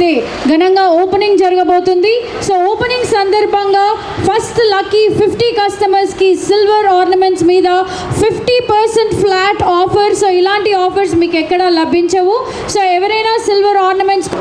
అయితే ఘనంగా ఓపెనింగ్ జరగబోతుంది. సో ఓపెనింగ్ సందర్భంగా ఫస్ట్ లక్కీ 50 కస్టమర్స్కి సిల్వర్ ఆర్నమెంట్స్ మీద 50% ఫ్లాట్ ఆఫర్. సో ఇలాంటి ఆఫర్స్ మీకు ఎక్కడ లభించవు. సో ఎవరైనా సిల్వర్ ఆర్నమెంట్స్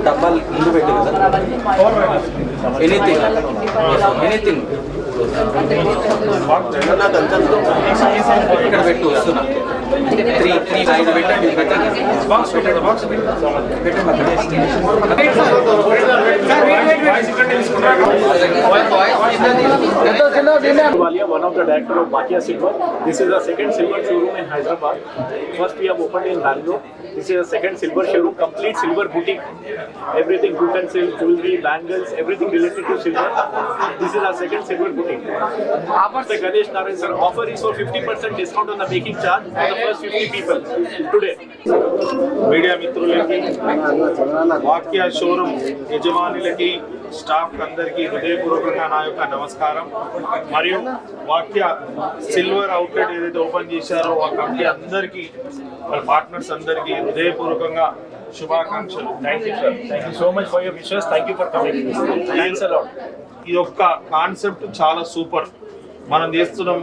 డబ్బాలు ముందు పెట్టు కదా. ఎనీథింగ్ ఇక్కడ పెట్టు వస్తున్నా. 3 5 పెట్టండి. One of the director of Bhatia Silver. This is the second silver showroom in Hyderabad. First we have opened in Bangalore. This is the second silver showroom, complete silver boutique. Everything utensils, jewelry, bangles, everything related to silver. This is our second silver boutique. After Ganesh Narayan sir, offer is for 50% discount on the making charge for the first 50 people today. Media మిత్రులకి, వాక్య showroom యజమానులకి, staff అందరికీ హృదయపూర్వకంగా నా యొక్క నమస్కారం. మరియు వాక్య silver outlet ఏదైతే ఓపెన్ చేశారో ఆ కమిటీ అందరికీ, వాళ్ళ పార్ట్నర్స్ అందరికీ హృదయపూర్వకంగా శుభాకాంక్షలు. Thank you sir. Thank you so much for your wishes. Thank you for coming. Thanks a lot. ఈ యొక్క కాన్సెప్ట్ చాలా సూపర్. మనం చేస్తున్నాం.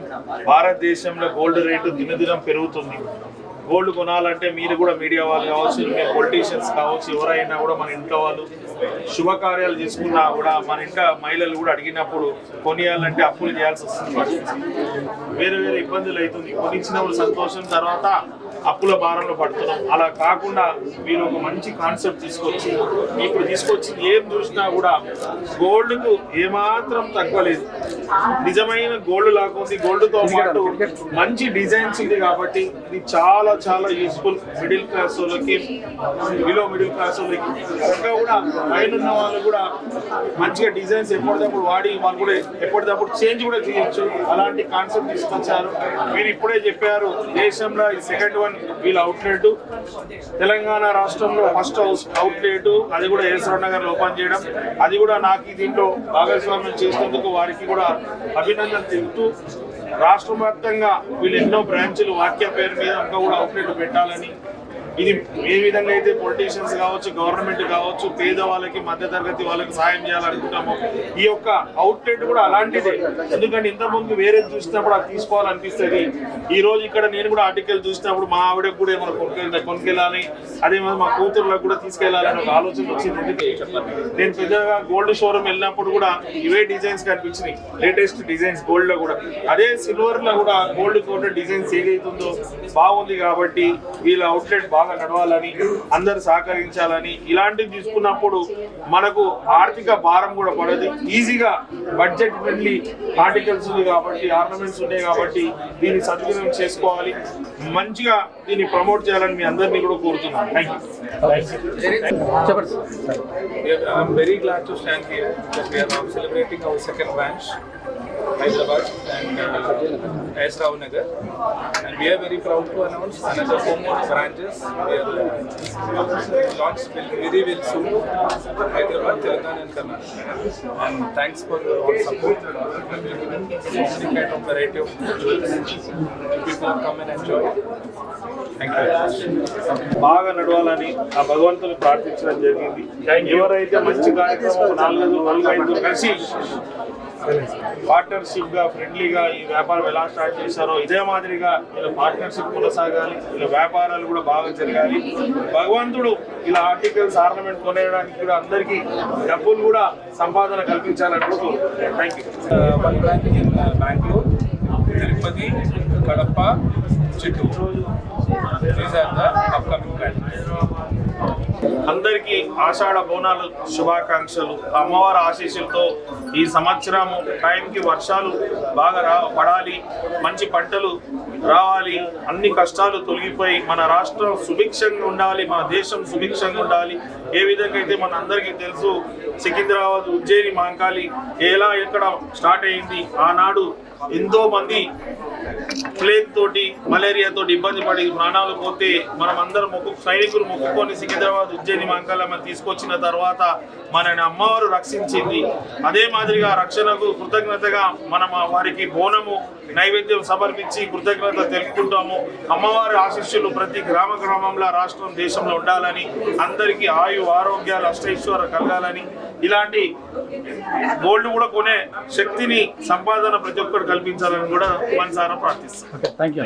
భారతదేశంలో గోల్డ్ రేటు దినదినం పెరుగుతుంది. గోల్డ్ కొనాలంటే మీరు కూడా మీడియా వాళ్ళు కావచ్చు, మీరు పొలిటీషియన్స్ కావచ్చు, ఎవరైనా కూడా మన ఇంట్లో వాళ్ళు శుభకార్యాలు చేసుకున్నా కూడా మన ఇంట్లో మహిళలు కూడా అడిగినప్పుడు కొనియాలంటే అప్పులు చేయాల్సి వస్తుంది. వేరే వేరే ఇబ్బందులు అవుతుంది. కొనిచ్చినప్పుడు సంతోషం, తర్వాత అప్పుల భారంలో పడుతున్నాం. అలా కాకుండా మీరు ఒక మంచి కాన్సెప్ట్ తీసుకొచ్చి ఇప్పుడు ఏం చూసినా కూడా గోల్డ్కు ఏమాత్రం తక్కువ లేదు. నిజమైన గోల్డ్ లాగా గోల్డ్తో పాటు మంచి డిజైన్స్ ఉంది కాబట్టి ఇది చాలా చాలా యూస్ఫుల్. మిడిల్ క్లాస్ వాళ్ళకి, బిలో మిడిల్ క్లాస్ వాళ్ళకి, ఇంకా కూడా పైన ఉన్న వాళ్ళు కూడా మంచిగా డిజైన్స్ ఎప్పటికప్పుడు వాడి వాళ్ళు కూడా ఎప్పటికప్పుడు చేంజ్ కూడా చేయొచ్చు. అలాంటి కాన్సెప్ట్ తీసుకొచ్చారు. మీరు ఇప్పుడే చెప్పారు, దేశంలో ఈ సెకండ్ వన్ వీళ్ళ అవుట్లెట్, తెలంగాణ రాష్ట్రంలో ఫస్ట్ అవుట్లెట్, అది కూడా ఏసరావు నగర్ ఓపెన్ చేయడం, అది కూడా నాకు దీంట్లో భాగస్వామ్యం చేసేందుకు వారికి కూడా అభినందనలు తెలుపుతూ, రాష్ట్ర వ్యాప్తంగా వీళ్ళు ఎన్నో బ్రాంచ్లు వాక్య పేరు మీద ఇంకా కూడా అవుట్లెట్ పెట్టాలని ఇది ఏ విధంగా అయితే పొలిటీషియన్స్ కావచ్చు, గవర్నమెంట్ కావచ్చు, పేదవాళ్ళకి, మధ్యతరగతి వాళ్ళకి సాయం చేయాలనుకుంటామో ఈ యొక్క అవుట్లెట్ కూడా అలాంటిదే. ఎందుకంటే ఇంతకుముందు వేరే చూసినప్పుడు అది తీసుకోవాలనిపిస్తుంది. ఈ రోజు ఇక్కడ నేను కూడా ఆర్టికల్ చూసినప్పుడు మా ఆవిడకు కూడా ఏమైనా కొనుక్కెళ్ళాలి, అదే మా కూతుర్లకు కూడా తీసుకెళ్లాలని ఒక ఆలోచన వచ్చింది. నేను పెద్దగా గోల్డ్ షోరూమ్ వెళ్ళినప్పుడు కూడా ఇవే డిజైన్స్ కనిపించినాయి, లేటెస్ట్ డిజైన్స్ గోల్డ్ లో కూడా. అదే సిల్వర్ లో కూడా గోల్డ్ కోటెడ్ డిజైన్స్ ఏదైతుందో బాగుంది కాబట్టి వీళ్ళ అవుట్లెట్ బాగా నడవాలని, అందరు సహకరించాలని, ఇలాంటివి తీసుకున్నప్పుడు మనకు ఆర్థిక భారం కూడా పడదు. ఈజీగా బడ్జెట్ ఫ్రెండ్లీ ఆర్టికల్స్ ఉంది కాబట్టి, ఆర్నమెంట్స్ ఉన్నాయి కాబట్టి దీన్ని సద్వినియోగం చేసుకోవాలి, మంచిగా దీన్ని ప్రమోట్ చేయాలని మీ అందరినీ కూడా కోరుతున్నాను. Thank you. I'm very glad to stand here because we are now celebrating our second branch, Hyderabad and S. Rao Nagar, and we are very proud to announce another 4 more branches. We are launched very soon, Hyderabad, Telangana and Karnataka. And thanks for your all support. So many kind of variety of jewels. People come and enjoy. Thank you very much. బాగా నడవాలని ఆ భగవంతుని ప్రార్థించడం జరిగింది. ఎవరైతే మంచి కార్యక్రమం 4-5 కలిసి పార్ట్నర్షిప్ గా, ఫ్రెండ్లీగా ఈ వ్యాపారం ఎలా స్టార్ట్ చేశారో ఇదే మాదిరిగా ఇలా పార్ట్నర్షిప్ కొనసాగాలి, ఇలా వ్యాపారాలు కూడా బాగా జరగాలి. భగవంతుడు ఇలా ఆర్టికల్స్, ఆర్నమెంట్ కొనేయడానికి కూడా అందరికీ డబ్బులు కూడా సంపాదన కల్పించాలని కోరుకుంటున్నాను. Thank you. One branch in Bangalore, Tirupati, Kadapa, Chittoor. These are the upcoming branches. అందరికీ ఆషాఢ బోనాలు శుభాకాంక్షలు. అమ్మవారి ఆశీస్సులతో ఈ సంవత్సరం టైంకి వర్షాలు బాగా పడాలి, మంచి పంటలు రావాలి, అన్ని కష్టాలు తొలగిపోయి మన రాష్ట్రం సుభిక్షంగా ఉండాలి, మన దేశం సుభిక్షంగా ఉండాలి. ఏ విధంగా అయితే మన అందరికీ తెలుసు సికింద్రాబాద్, ఉజ్జయిని, మహంకాళి ఎలా ఎక్కడ స్టార్ట్ అయింది. ఆనాడు ఎంతో మంది ప్లేగ్ తోటి, మలేరియా తోటి ఇబ్బంది పడి ప్రాణాలు పోతే మనం అందరం సైనికులు మొక్కుకొని సికింద్రాబాద్, ఉజ్జయిని, మహంకాళమ్మ తీసుకొచ్చిన తర్వాత మనని అమ్మవారు రక్షించింది. అదే మాదిరిగా రక్షణకు కృతజ్ఞతగా మనం వారికి బోనము నైవేద్యం సమర్పించి కృతజ్ఞత తెలుపుకుంటాము. అమ్మవారి ఆశీస్సులు ప్రతి గ్రామంలో, రాష్ట్రం, దేశంలో ఉండాలని, అందరికీ ఆయు ఆరోగ్యాలు అష్టైశ్వర్య కలగాలని, ఇలాంటి గోల్డ్ కూడా కొనే శక్తిని, సంపాదన ప్రతి ఒక్కరు కల్పించాలని కూడా మనసారా ప్రార్థిస్తాం. Thank you.